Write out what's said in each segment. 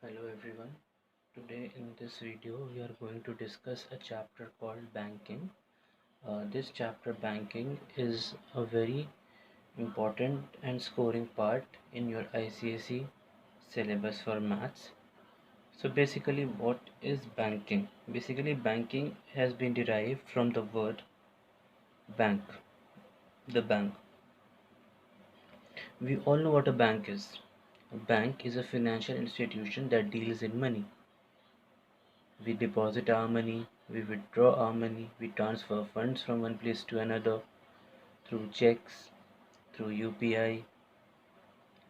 Hello everyone. Today in this video we are going to discuss a chapter called banking. This chapter banking is a very important and scoring part in your ICSE syllabus for maths. So basically what is banking? Basically banking has been derived from the word bank, the bank. We all know what a bank is. A bank is a financial institution that deals in money. We deposit our money, we withdraw our money, we transfer funds from one place to another through checks, through UPI,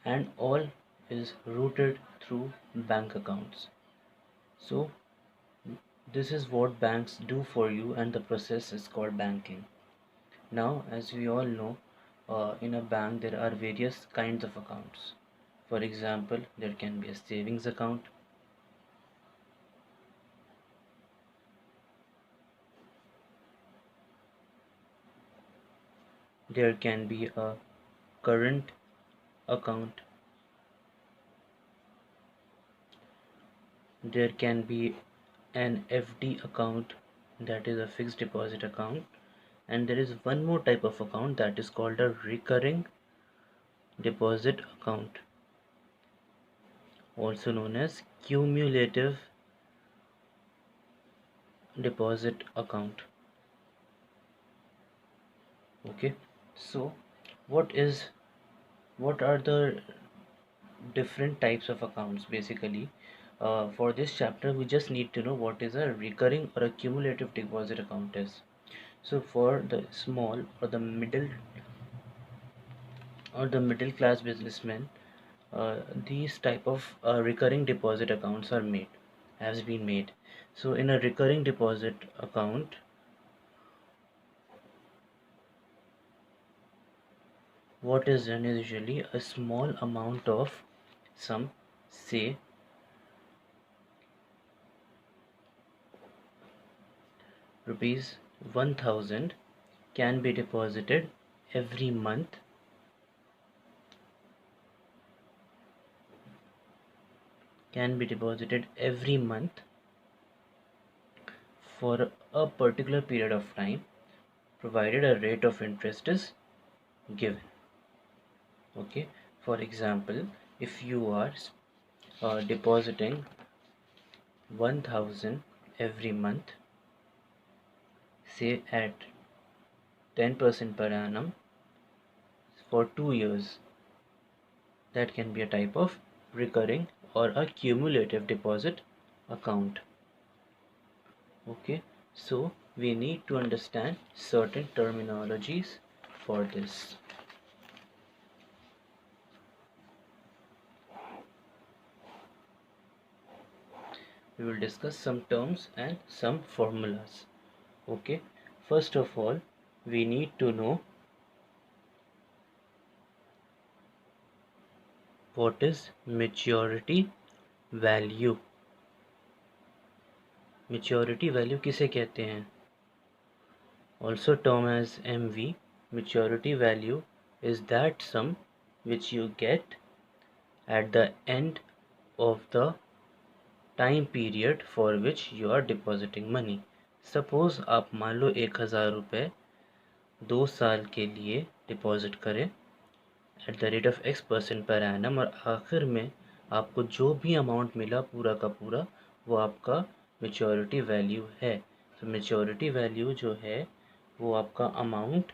and all is routed through bank accounts. So, this is what banks do for you, and the process is called banking. Now, as we all know, in a bank there are various kinds of accounts. For example, there can be a savings account, there can be a current account, there can be an FD account, that is a fixed deposit account, and there is one more type of account that is called a recurring deposit account, also known as cumulative deposit account. Okay, so what are the different types of accounts basically? For this chapter we just need to know what is a recurring or a cumulative deposit account is. So for the small or the middle class businessmen, these type of recurring deposit accounts are made has been made. So in a recurring deposit account, what is done is usually a small amount of some, say rupees 1000, can be deposited every month, can be deposited every month for a particular period of time, provided a rate of interest is given. Okay, for example, if you are depositing 1000 every month, say at 10% per annum for 2 years, that can be a type of recurring or a cumulative deposit account. Okay, so we need to understand certain terminologies for this. We will discuss some terms and some formulas. Okay, first of all, we need to know what is maturity value. Maturity value किसे कहते हैं? Also termed as MV. Maturity value is that sum which you get at the end of the time period for which you are depositing money. Suppose आप मान लो 1000 रुपये 2 साल के लिए deposit करें at the rate of X% per annum, और आखिर में आपको जो भी अमाउंट मिला पूरा का पूरा वो आपका मेच्योरिटी वैल्यू है. तो मेच्योरिटी वैल्यू जो है वो आपका अमाउंट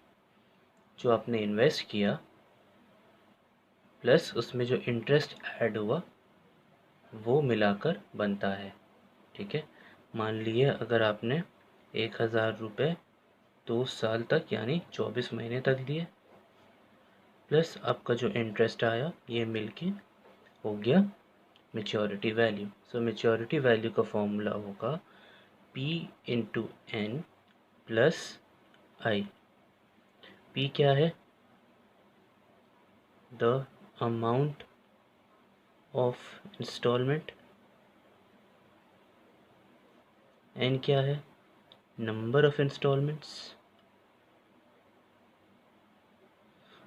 जो आपने इन्वेस्ट किया प्लस उसमें जो इंटरेस्ट ऐड हुआ वो मिलाकर बनता है. ठीक है, मान लिए अगर आपने 1000 रुपये 2 साल तक यानी 24 महीने तक लिए, प्लस आपका जो इंटरेस्ट आया ये मिलके हो गया maturity value. So maturity value का फॉर्मूला होगा P into N plus I. P क्या है? The amount of instalment. N क्या है? Number of instalments.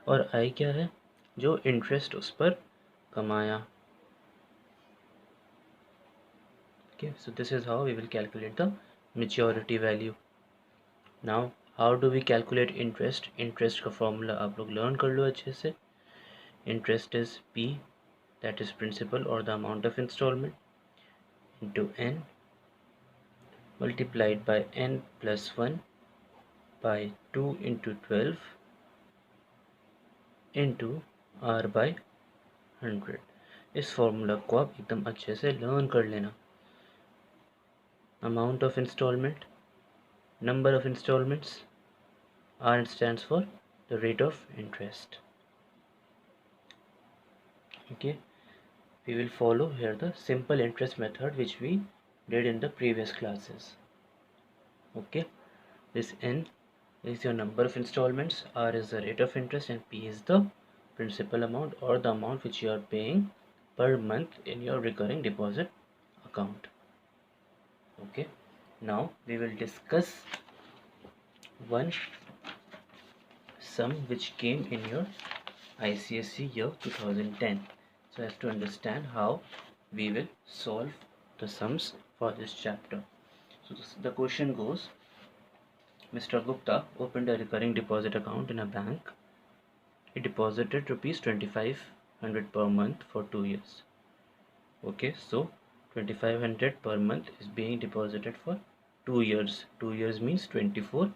और I क्या है? जो इंटरेस्ट उस पर कमाया. Okay, so this is how we will calculate the maturity value. Now how do we calculate interest? Interest का formula आप लोग learn कर लो अच्छे से. Interest is P, that is principal or the amount of installment, into N multiplied by N plus 1 by 2 into 12 into R by 100. इस formula को आप एकदम अच्छे से लर्न कर लेना. Amount of installment, number of installments, R stands for the rate of interest. Okay, we will follow here the simple interest method which we did in the previous classes. Okay, this N is your number of installments, R is the rate of interest, and P is the principal amount or the amount which you are paying per month in your recurring deposit account. Okay, now we will discuss one sum which came in your ICSE year 2010, so as to understand how we will solve the sums for this chapter. So the question goes, Mr. Gupta opened a recurring deposit account in a bank. He deposited rupees 2500 per month for 2 years. Okay, so 2500 per month is being deposited for 2 years. 2 years means 24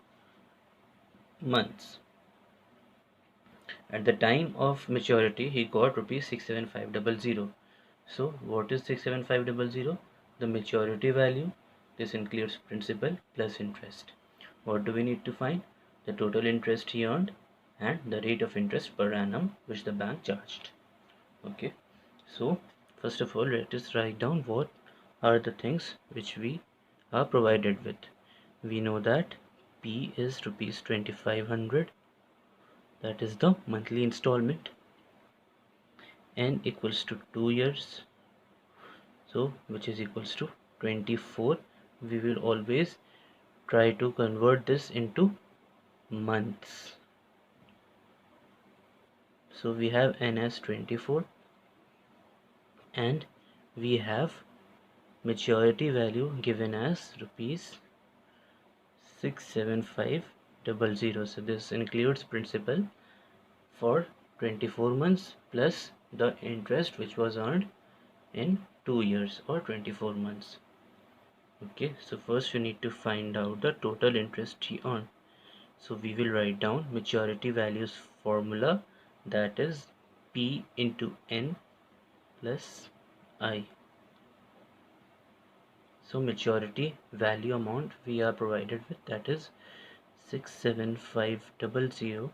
months. At the time of maturity, he got rupees 67500. So what is 67500? The maturity value. This includes principal plus interest. What do we need to find? The total interest he earned and the rate of interest per annum which the bank charged. Okay, so first of all, let us write down what are the things which we are provided with. We know that P is rupees 2500, that is the monthly installment. N equals to 2 years, so which is equals to 24. We will always try to convert this into months. So we have N as 24 and we have maturity value given as rupees 67500. So this includes principal for 24 months plus the interest which was earned in 2 years or 24 months. Okay, so first we need to find out the total interest he earned. So we will write down maturity values formula, that is P into N plus I. So maturity value amount we are provided with, that is 67500.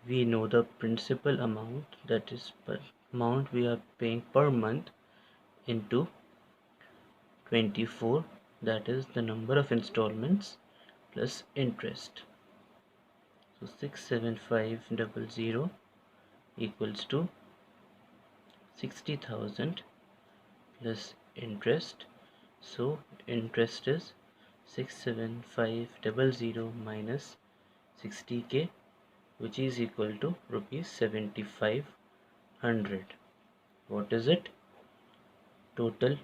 We know the principal amount, that is per amount we are paying per month, into 24, that is the number of installments plus interest. So 67500 equals to 60,000 plus interest. So interest is 67500 minus 60k, which is equal to rupees 7500. What is it? Total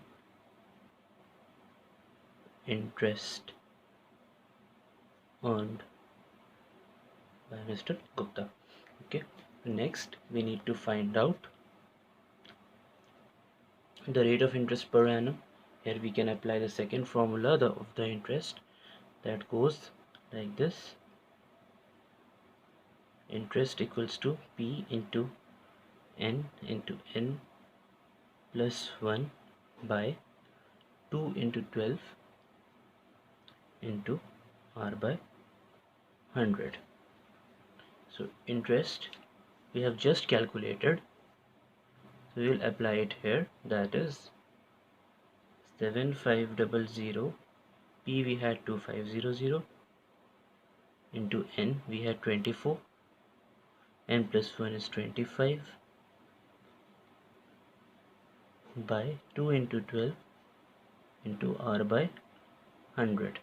interest earned by Mr. Gupta. Okay, next we need to find out the rate of interest per annum. Here we can apply the second formula of the interest, that goes like this. Interest equals to P into N plus 1 by 2 into 12 into R by 100. So interest we have just calculated, so we will apply it here, that is 7500. P we had 2500 into N we had 24, N plus 1 is 25 by 2 into 12 into R by 100.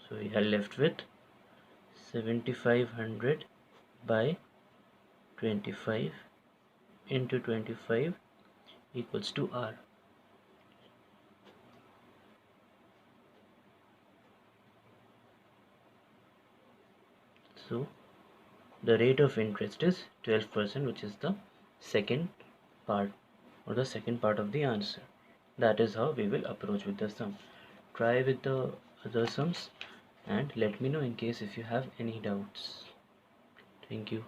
So we are left with 7500 by 25 into 25 equals to R. So the rate of interest is 12%, which is the second part or the second part of the answer. That is how we will approach with the sum. Try with the other sums and let me know in case if you have any doubts. Thank you.